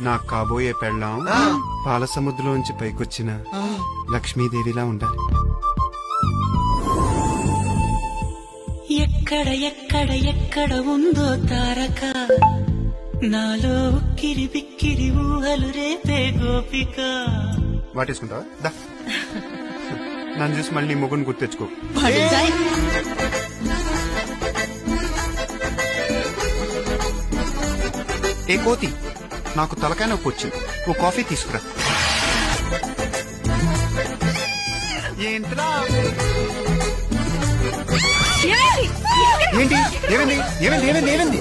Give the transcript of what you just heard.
నా కాబోయే పెళ్ళాం పాల సముద్రంలోంచి పైకొచ్చిన లక్ష్మీదేవిలా ఉండాలి. ఎక్కడ ఎక్కడ ఎక్కడ ఉందో తారక, నాలో ఉక్కిరి బిక్కిరి ఊహలు రేపే గోపిక. వాటేసుకుంటావా? దా. నన్ను చూసి మళ్ళీ మొగుని గుర్తెచ్చుకో. ఏ కోతి, నాకు తలకాయ నొప్పి వచ్చింది, ఓ కాఫీ తీసుకురా. ఏంట్రా ఏంటి? ఏమైంది ఏమైంది ఏమైంది ఏమైంది?